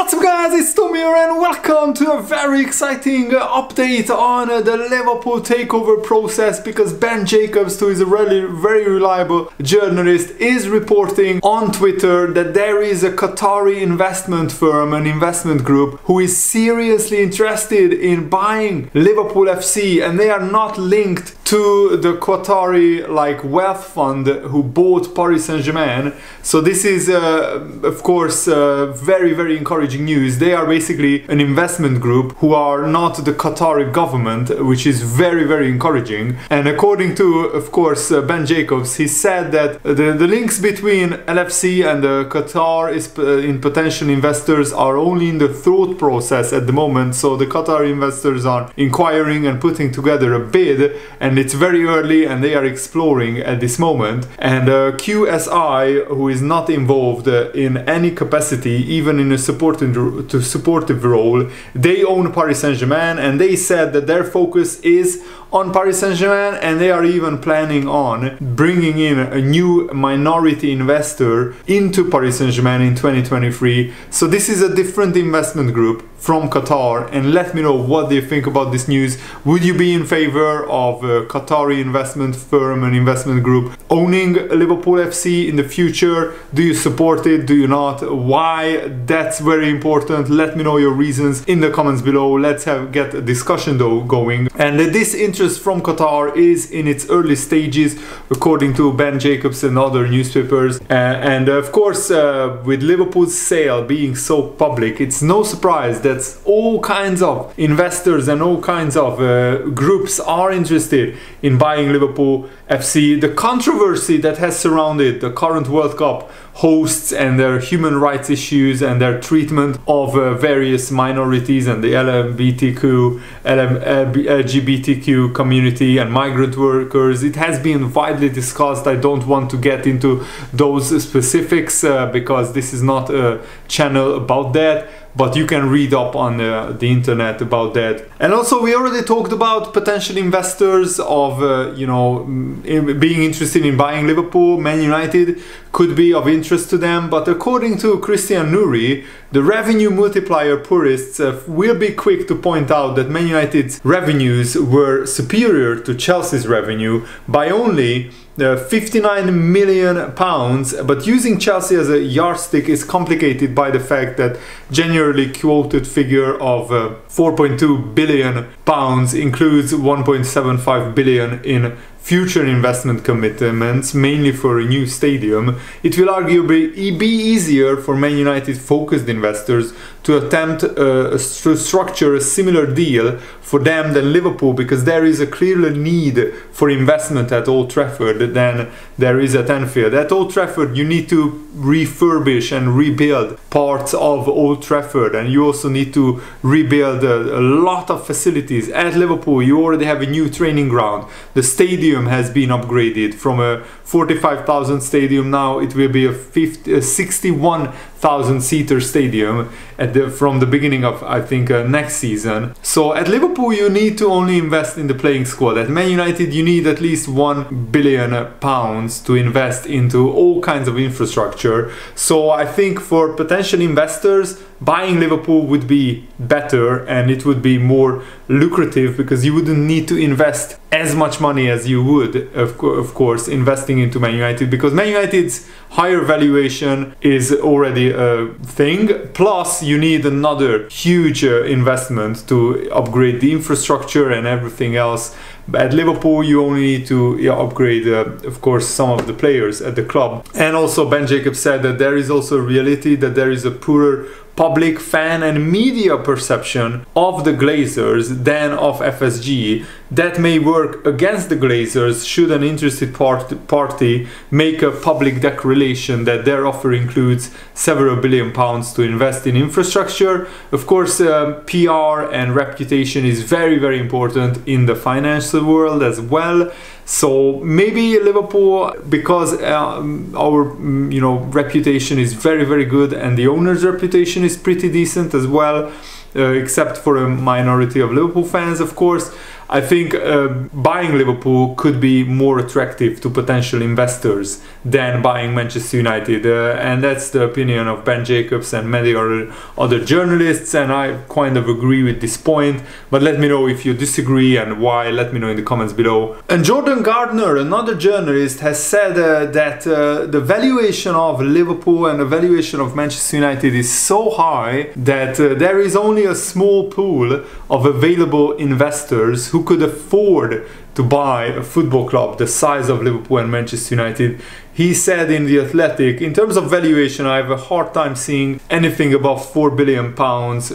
What's up guys, it's Tom here and welcome to a very exciting update on the Liverpool takeover process, because Ben Jacobs, who is a very reliable journalist, is reporting on Twitter that there is a Qatari investment firm, an investment group, who is seriously interested in buying Liverpool FC, and they are not linked to the Qatari wealth fund who bought Paris Saint-Germain. So this is of course very encouraging news. They are basically an investment group who are not the Qatari government, which is very encouraging. And according to, of course, Ben Jacobs, he said that the links between LFC and Qatar in potential investors are only in the thought process at the moment. So the Qatar investors are inquiring and putting together a bid, and it's very early and they are exploring at this moment. And QSI, who is not involved in any capacity, even in a supportive role, they own Paris Saint-Germain, and they said that their focus is on Paris Saint-Germain, and they are even planning on bringing in a new minority investor into Paris Saint-Germain in 2023. So this is a different investment group from Qatar, and let me know what you think about this news. Would you be in favor of a Qatari investment firm and investment group owning Liverpool FC in the future? Do you support it? Do you not? Why? That's very important. Let me know your reasons in the comments below. Let's get a discussion though going. And this interest from Qatar is in its early stages, according to Ben Jacobs and other newspapers. And of course, with Liverpool's sale being so public, it's no surprise that all kinds of investors and all kinds of groups are interested in buying Liverpool FC. The controversy that has surrounded the current World Cup hosts and their human rights issues and their treatment of various minorities and the LGBTQ community and migrant workers, it has been widely discussed. I don't want to get into those specifics because this is not a channel about that, but you can read up on the internet about that. And also, we already talked about potential investors of being interested in buying Liverpool. Man United could be of interest to them, but according to Christian Nouri, the revenue multiplier purists will be quick to point out that Man United's revenues were superior to Chelsea's revenue by only 59 million pounds, but using Chelsea as a yardstick is complicated by the fact that generally quoted figure of 4.2 billion pounds includes 1.75 billion in future investment commitments, mainly for a new stadium. It will arguably be easier for Man United focused investors to attempt to structure a similar deal for them than Liverpool, because there is a clear need for investment at Old Trafford than there is at Anfield. At Old Trafford you need to refurbish and rebuild parts of Old Trafford, and you also need to rebuild a lot of facilities. At Liverpool you already have a new training ground. The stadium has been upgraded from a 45,000 stadium. Now it will be a 61,000 seater stadium from the beginning of, I think, next season. So at Liverpool you need to only invest in the playing squad. At Man United you need at least 1 billion pounds to invest into all kinds of infrastructure. So I think for potential investors, buying Liverpool would be better and it would be more lucrative, because you wouldn't need to invest as much money as you would of course investing into Man United, because Man United's higher valuation is already a thing, plus you need another huge investment to upgrade the infrastructure and everything else. At Liverpool you only need to upgrade of course some of the players at the club. And also Ben Jacobs said that there is also a reality that there is a poorer public, fan and media perception of the Glazers than of FSG that may work against the Glazers should an interested party make a public declaration that their offer includes several billion pounds to invest in infrastructure. Of course, PR and reputation is very important in the financial world as well. So maybe Liverpool, because our reputation is very good, and the owner's reputation is pretty decent as well, except for a minority of Liverpool fans, of course. I think buying Liverpool could be more attractive to potential investors than buying Manchester United, and that's the opinion of Ben Jacobs and many other journalists, and I kind of agree with this point, but let me know if you disagree and why. Let me know in the comments below. And Jordan Gardner, another journalist, has said that the valuation of Liverpool and the valuation of Manchester United is so high that there is only a small pool of available investors who could afford to buy a football club the size of Liverpool and Manchester United. He said in The Athletic, in terms of valuation, I have a hard time seeing anything above £4 billion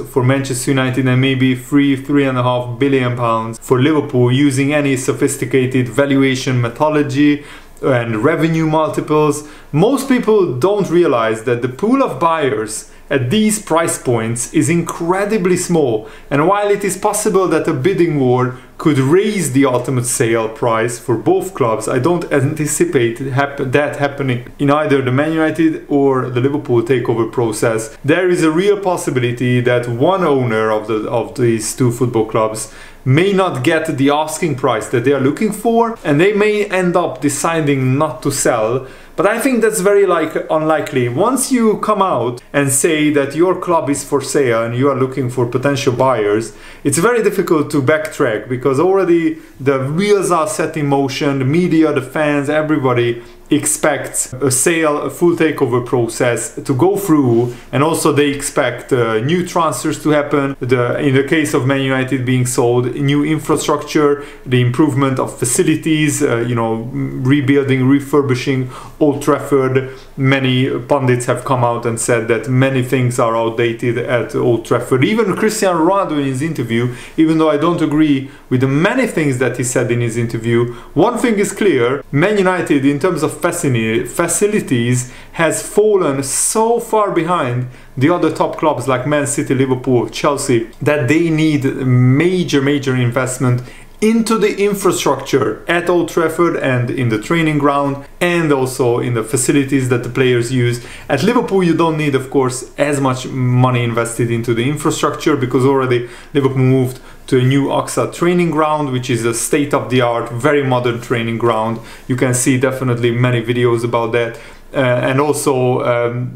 for Manchester United and maybe £3.5 billion for Liverpool, using any sophisticated valuation methodology and revenue multiples. Most people don't realize that the pool of buyers at these price points is incredibly small, and while it is possible that a bidding war could raise the ultimate sale price for both clubs, I don't anticipate that happening in either the Man United or the Liverpool takeover process. There is a real possibility that one owner of these two football clubs may not get the asking price that they are looking for, and they may end up deciding not to sell. But I think that's very unlikely. Once you come out and say that your club is for sale and you are looking for potential buyers, it's very difficult to backtrack, because already the wheels are set in motion. The media, the fans, everybody expects a sale, a full takeover process to go through, and also they expect new transfers to happen. In the case of Man United being sold, new infrastructure, the improvement of facilities, rebuilding, refurbishing Old Trafford. Many pundits have come out and said that many things are outdated at Old Trafford. Even Cristiano Ronaldo in his interview, even though I don't agree with the many things that he said in his interview, one thing is clear: Man United, in terms of facilities, has fallen so far behind the other top clubs like Man City, Liverpool, Chelsea, that they need major investment into the infrastructure at Old Trafford and in the training ground, and also in the facilities that the players use. At Liverpool, you don't need, of course, as much money invested into the infrastructure, because already Liverpool moved to a new Oxa training ground, which is a state-of-the-art, very modern training ground. You can see definitely many videos about that. And also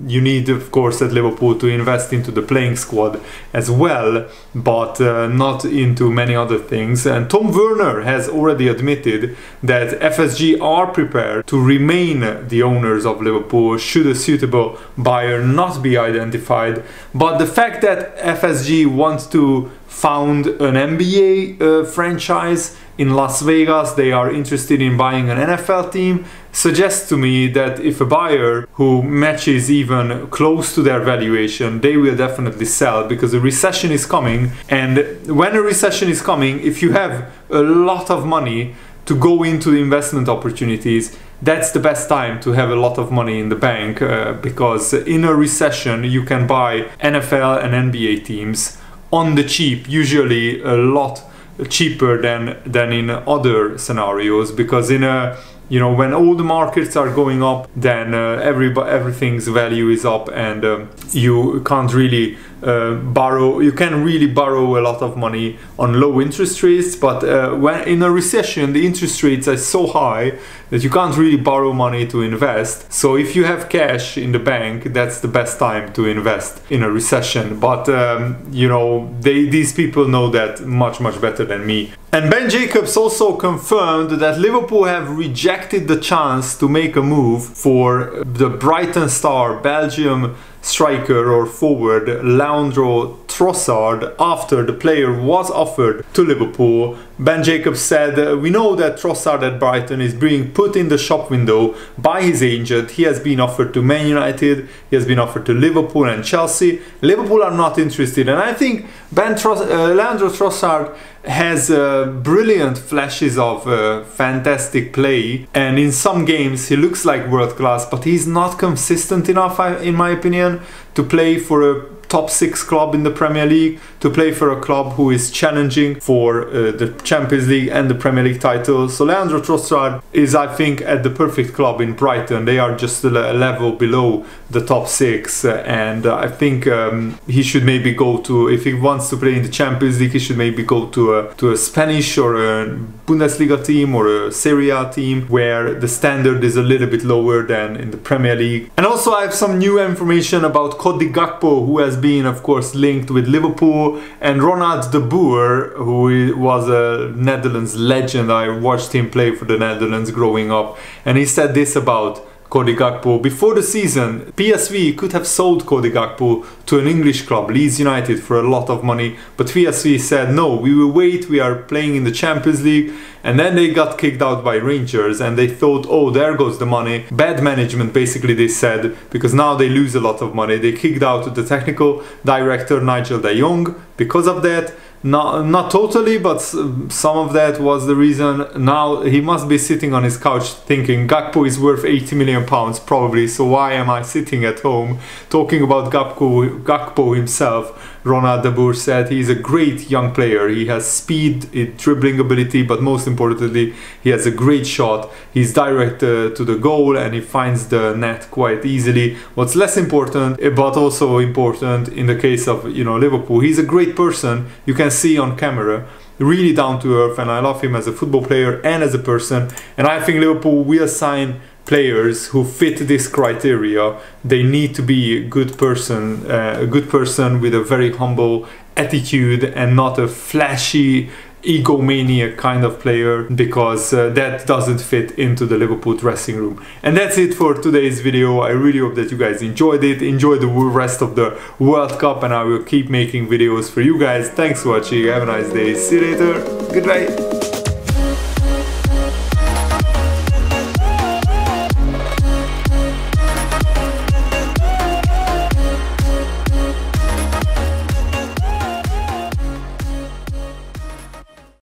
you need, of course, at Liverpool to invest into the playing squad as well, but not into many other things. And Tom Werner has already admitted that FSG are prepared to remain the owners of Liverpool should a suitable buyer not be identified. But the fact that FSG wants to found an NBA franchise in Las Vegas, they are interested in buying an NFL team, suggests to me that if a buyer who matches even close to their valuation, they will definitely sell, because a recession is coming. And when a recession is coming, if you have a lot of money to go into the investment opportunities, that's the best time to have a lot of money in the bank, because in a recession you can buy NFL and NBA teams on the cheap, usually a lot cheaper than in other scenarios, because in a when all the markets are going up, then everything's value is up, and you can't really borrow. You can really borrow a lot of money on low interest rates, but when in a recession the interest rates are so high that you can't really borrow money to invest. So if you have cash in the bank, that's the best time to invest in a recession. But these people know that much better than me. And Ben Jacobs also confirmed that Liverpool have rejected the chance to make a move for the Brighton star Belgium striker or forward Leandro Trossard after the player was offered to Liverpool. Ben Jacobs said, "We know that Trossard at Brighton is being put in the shop window by his agent. He has been offered to Man United, he has been offered to Liverpool and Chelsea. Liverpool are not interested." And I think Leandro Trossard has brilliant flashes of fantastic play, and in some games he looks like world class, but he's not consistent enough, in my opinion, to play for a top 6 club in the Premier League to play for a club who is challenging for the Champions League and the Premier League title. So Leandro Trossard is, I think, at the perfect club in Brighton. They are just a level below the top 6, and I think he should maybe go to, if he wants to play in the Champions League, he should maybe go to a Spanish or a Bundesliga team or a Serie A team where the standard is a little bit lower than in the Premier League. And also I have some new information about Cody Gakpo, who has been of course linked with Liverpool, and Ronald de Boer, who was a Netherlands legend. I watched him play for the Netherlands growing up, and he said this about Cody Gakpo. Before the season, PSV could have sold Cody Gakpo to an English club, Leeds United, for a lot of money, but PSV said no, we will wait, we are playing in the Champions League. And then they got kicked out by Rangers, and they thought, oh, there goes the money. Bad management, basically, they said, because now they lose a lot of money. They kicked out the technical director Nigel de Jong because of that. Not totally, but some of that was the reason. Now he must be sitting on his couch thinking Gakpo is worth 80 million pounds probably, so why am I sitting at home talking about Gakpo himself? Ronald de Boer said he's a great young player. He has speed, dribbling ability, but most importantly, he has a great shot. He's direct to the goal and he finds the net quite easily. What's less important, but also important in the case of Liverpool, he's a great person. You can see on camera, really down to earth, and I love him as a football player and as a person. And I think Liverpool will sign players who fit this criteria. They need to be a good person with a very humble attitude and not a flashy egomaniac kind of player, because that doesn't fit into the Liverpool dressing room. And that's it for today's video. I really hope that you guys enjoyed it. Enjoy the rest of the World Cup, and I will keep making videos for you guys. Thanks for watching. Have a nice day. See you later. Good night.